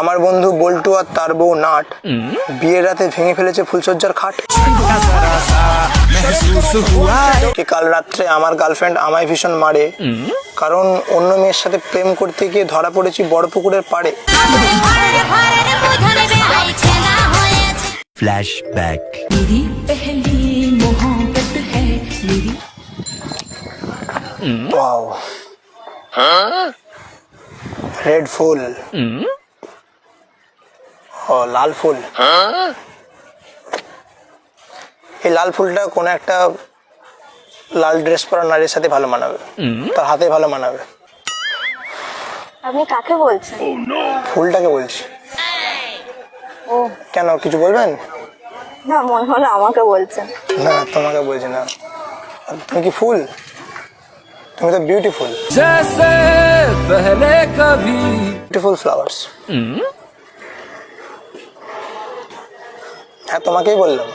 আমার বন্ধু বল্টু আর তার বউ নাট বিয়ের রাতে ভেঙে ফেলেছে ফুলসজ্জার খাট। কি কাল রাত্রে আমার গার্লফ্রেন্ড আমায় ভীষণ মারে, কারণ অন্য মেয়ের সাথে প্রেম করতে গিয়ে ধরা পড়েছি বড় পুকুরের পাড়ে। फ्लैशबैक। मेरी पहली मोहब्बत है मेरी। वाओ, रेड फूल ও লাল ফুল। এই লাল ফুলটা কোন একটা লাল ড্রেস পরা নারীর সাথে ভালো মানাবে, তার হাতে ভালো মানাবে। আপনি কাকে বলছেন? ফুলটাকে বলছি। ও কেন, কিছু বলবেন? না, মনে হলো আমাকে বলছেন। না, তোমাকে বলছি না। তুমি কি ফুল? তুমি তো বিউটিফুল, जैसे पहले कभी। Beautiful flowers. হ্যাঁ, তোমাকেই বললাম,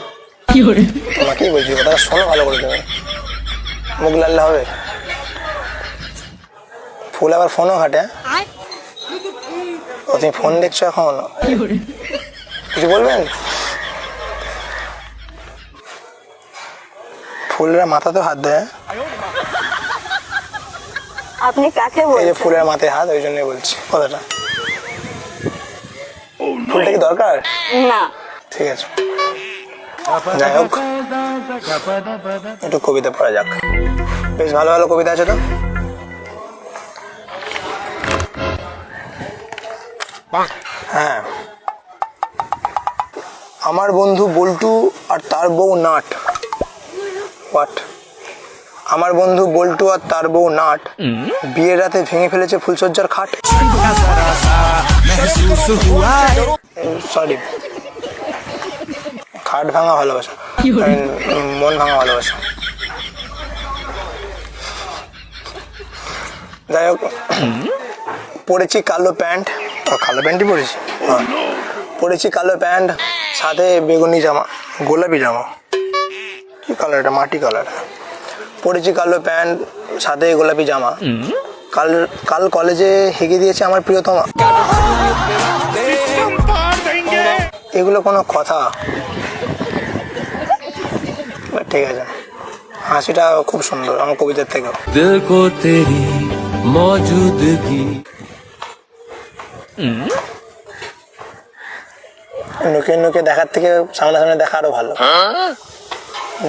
তোমাকেই বলছি। কথাটা শোনো ভালো করে, তুমি মুখ লাল্লা হবে। ফুল আবার ফোনও ঘাটে। ও, তুমি ফোন দেখছো এখন? কিছু বলবেন? ফুলের মাথাতেও হাত দেয়। আপনি কাকে এই যে বলছেন? ফুলের মাথায় হাত, ওই জন্যই বলছি কথাটা। ফুলটা কি দরকার? না, ঠিক আছে, যাই হোক, একটু কবিতা পড়া যাক। বেশ ভালো ভালো কবিতা আছে তো। হ্যাঁ, আমার বন্ধু বল্টু আর তার বউ নাট। হোয়াট? আমার বন্ধু বল্টু আর তার বউ নাট বিয়ের রাতে ভেঙে ফেলেছে ফুলসজ্জার খাট। সরি, খাট ভাঙা ভালোবাসা, মন ভাঙা ভালোবাসা। যাই হোক, পরেছি কালো প্যান্ট। কালো প্যান্টই পরেছি। পরেছি কালো প্যান্ট, সাথে বেগুনি জামা, গোলাপি জামা। কি কালার এটা? মাটি কালার। পরেছি কালো প্যান্ট, সাথে গোলাপি জামা। কাল কাল কলেজে হেগে দিয়েছে আমার প্রিয়তমা। এগুলো কোনো কথা? ঠিক আছে, হাসিটা খুব সুন্দর আমার কবিতার থেকে। दिल को तेरी मौजूदगी। নুকিয়ে নুকিয়ে দেখার থেকে সামনাসামনি দেখা আরো ভালো।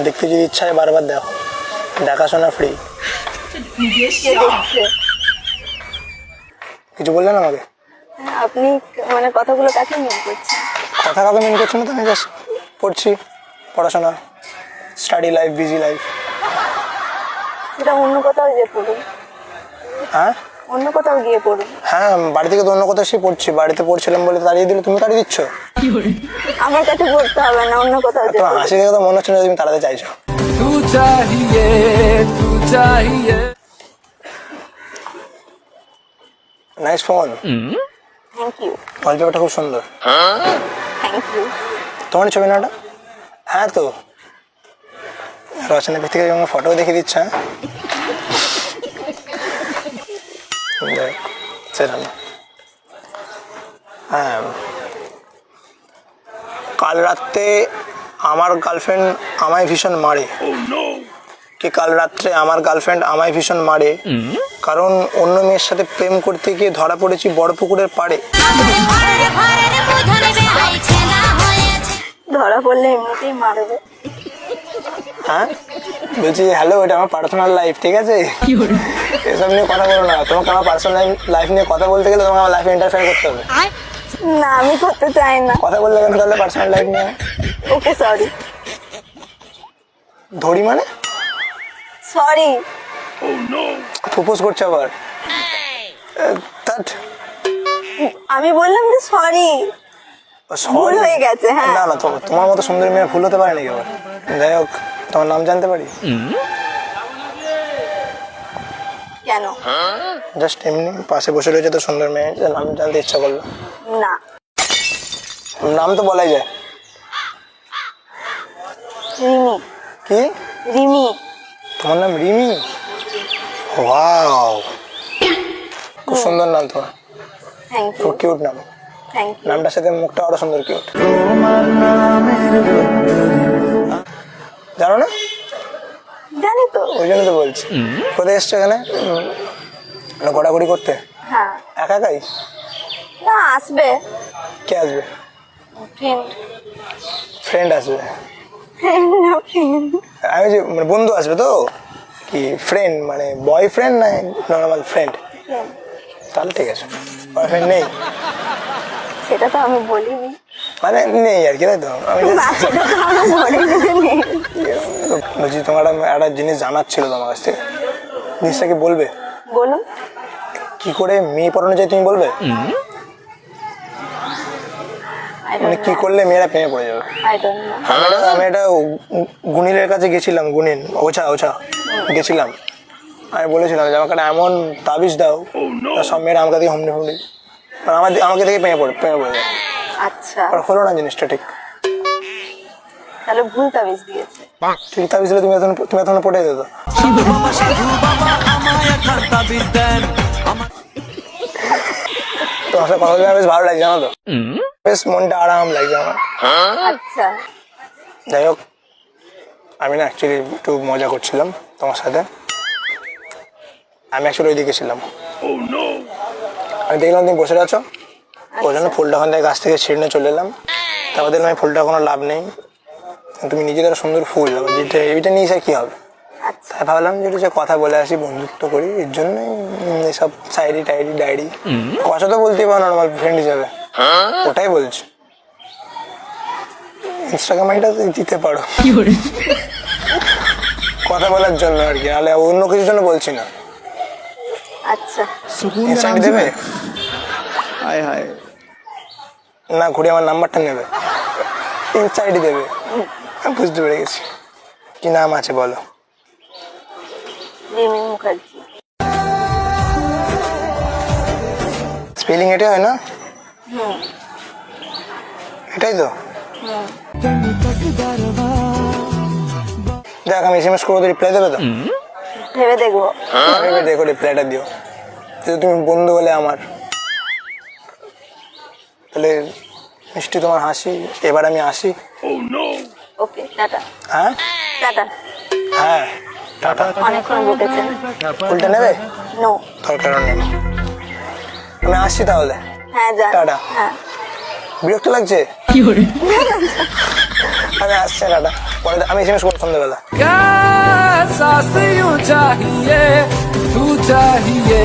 দেখতে যদি ইচ্ছা হয় বারবার দেখো, দেখাশোনা ফ্রি। কে দেখছে? কিছু বললেন আমাকে? আপনি মানে কথাগুলো কাকে মিন করছেন? কথা কাউকে মেন করছি না তো, আমি জাস্ট পড়ছি, পড়াশোনা, স্টাডি লাইফ, বিজি লাইফ। সেটা অন্য কোথাও গিয়ে পড়ুন। হ্যাঁ অন্য কোথাও গিয়ে পড়ুন। হ্যাঁ, বাড়ি থেকে তো অন্য কোথাও এসে পড়ছি। বাড়িতে পড়ছিলাম বলে তাড়িয়ে দিলে, তুমি তাড়িয়ে দিচ্ছ। আমার কাছে পড়তে হবে না, অন্য কোথাও যেতে তোমার হবে। হাসি দেখে তো মনে হচ্ছে না তুমি তাড়াতে চাইছো। तू चाहिए, तू चाहिए। নাইস ফোন, থ্যাংক ইউ, ওয়ালপেপারটা খুব সুন্দর। Thank you. তোমার ছবি না ওটা? হ্যাঁ তো, রচনা থেকে আমার ফটো দেখে দিচ্ছ। সেটা না। হ্যাঁ, কাল রাত্রে আমার গার্লফ্রেন্ড আমায় ভীষণ মারে। কি কাল রাত্রে আমার গার্লফ্রেন্ড আমায় ভীষণ মারে, কারণ অন্য মেয়ের সাথে প্রেম করতে গিয়ে ধরা পড়েছি বড় পুকুরের পাড়ে। ধরা পড়লে এমনিতেই মারবে। হ্যাঁ, বলছি হ্যালো, এটা আমার পার্সোনাল লাইফ, ঠিক আছে? এসব নিয়ে কথা বলো না। তোমাকে আমার পার্সোনাল লাইফ নিয়ে কথা বলতে গেলে তোমাকে আমার লাইফে ইন্টারফেয়ার করতে হবে। না, আমি করতে চাই না। কথা বললে কেন তাহলে পার্সোনাল লাইফ নিয়ে? ওকে, সরি। ধরি মানে? সরি। প্রপোজ করছে আবার? আমি বললাম যে সরি, ভুল হয়ে গেছে। হ্যাঁ, না না, তোমার মতো সুন্দর মেয়ে ভুল হতে পারে নাকি আবার? যাই হোক, তোমার নাম জানতে পারি? কেন? জাস্ট এমনি পাশে বসে রয়েছে তো সুন্দর মেয়ে, নাম জানতে ইচ্ছা করলো। না, নাম তো বলাই যায়। রিমি। কি? রিমি। তোমার নাম রিমি? ওয়াও, খুব সুন্দর নাম তোমার, থ্যাংক ইউ। খুব কিউট নাম। Thank you. নামটার সাথে মুখটা আরো সুন্দর কিউট। জানো না? জানি তো। ওই জন্য তো বলছি। কোথায় এসছো এখানে? ঘোরাঘুরি করতে? হ্যাঁ। একা একাই? না, আসবে কে আসবে? ফ্রেন্ড। ফ্রেন্ড আসবে? ফ্রেন্ড না ফ্রেন্ড। আমি যে মানে বন্ধু আসবে তো? কি ফ্রেন্ড মানে বয়ফ্রেন্ড না নর্মাল ফ্রেন্ড? তাহলে ঠিক আছে। বয়ফ্রেন্ড নেই সেটা তো আমি বলিনি। মানে নেই আর কি, তাই তো? আমি না, সেটা তো আমি বলিনি যে নেই। বলছি তোমার একটা জিনিস জানার ছিল তোমার কাছ থেকে। জিনিসটা কি বলবে? বলুন। কি করে মেয়ে পড়ানো যায় তুমি বলবে? I don't মানে কি know. করলে মেয়েরা প্রেমে পড়ে যাবে? I don't know. আমি একটা গুণিনের কাছে গেছিলাম, গুণিন ওঝা গেছিলাম। আমি বলেছিলাম যে আমাকে একটা এমন তাবিজ দাও সব মেয়েরা আমাকে দিয়ে হুমড়ি হুমড়ি আমাকে থেকে প্রেমে পড়ে যাবে। আচ্ছা, আর হলো না জিনিসটা ঠিক। তাহলে ভুল তাবিজ দিয়েছে। ঠিক তাবিজ দিলে তুমি এখন পড়ে যেত। তোমার সাথে কথা বলে বেশ ভালো লাগছে, জানো তো? বেশ মনটা আরাম লাগছে আমার। আচ্ছা, যাই হোক, আমি না অ্যাকচুয়ালি একটু মজা করছিলাম তোমার সাথে। আমি অ্যাকচুয়ালি ওইদিকে ছিলাম। আমি দেখলাম তুমি বসে আছো, ওই জন্য ফুলটা ওখান থেকে গাছ থেকে ছিঁড়ে নিয়ে চলে এলাম। তারপর দেখলাম এই ফুলটা কোনো লাভ নেই, তুমি নিজেদের সুন্দর ফুল, যেটা এইটা নিয়ে এসে কী হবে? আচ্ছা। তাই ভাবলাম যে একটু যে কথা বলে আসি, বন্ধুত্ব করি, এর জন্যই এসব ডায়েরি কথা তো বলতেই পারো নর্মাল ফ্রেন্ড হিসাবে, ওটাই বলছি। ইনস্টাগ্রাম আইডিটা দিতে পারো কথা বলার জন্য আর কি, নাহলে অন্য কিছুর জন্য বলছি না। আচ্ছা, ইনস্টা আইডি দেবে? না, ঘুরে আমার নাম্বারটা নেবে, ইনস্টা আইডি দেবে। আমি বুঝতে পেরে গেছি। কি নাম আছে বলো? রিমি মুখার্জি। স্পেলিং এটাই হয় না? এটাই তো। দেখ, আমি এসএমএস করবো, রিপ্লাই দেবে তো? ভেবে দেখবো। ভেবে দেখো, রিপ্লাইটা দিও। যেহেতু তুমি বন্ধু বলে আমার, তাহলে মিষ্টি তোমার হাসি। এবার আমি আসি। ওকে, টাটা। হ্যাঁ টাটা। হ্যাঁ, টাটা। অনেকক্ষণ বকেছেন। ফুলটা নেবে? নো। দরকার নেই, আমি আসছি তাহলে। হ্যাঁ, যান। টাটা। হ্যাঁ। বিরক্ত লাগছে? আমি আসছি, টাটা। পরে আমি এসএমএস করবো সন্ধ্যাবেলা। क्या सांस यूं चाहिए तू चाहिए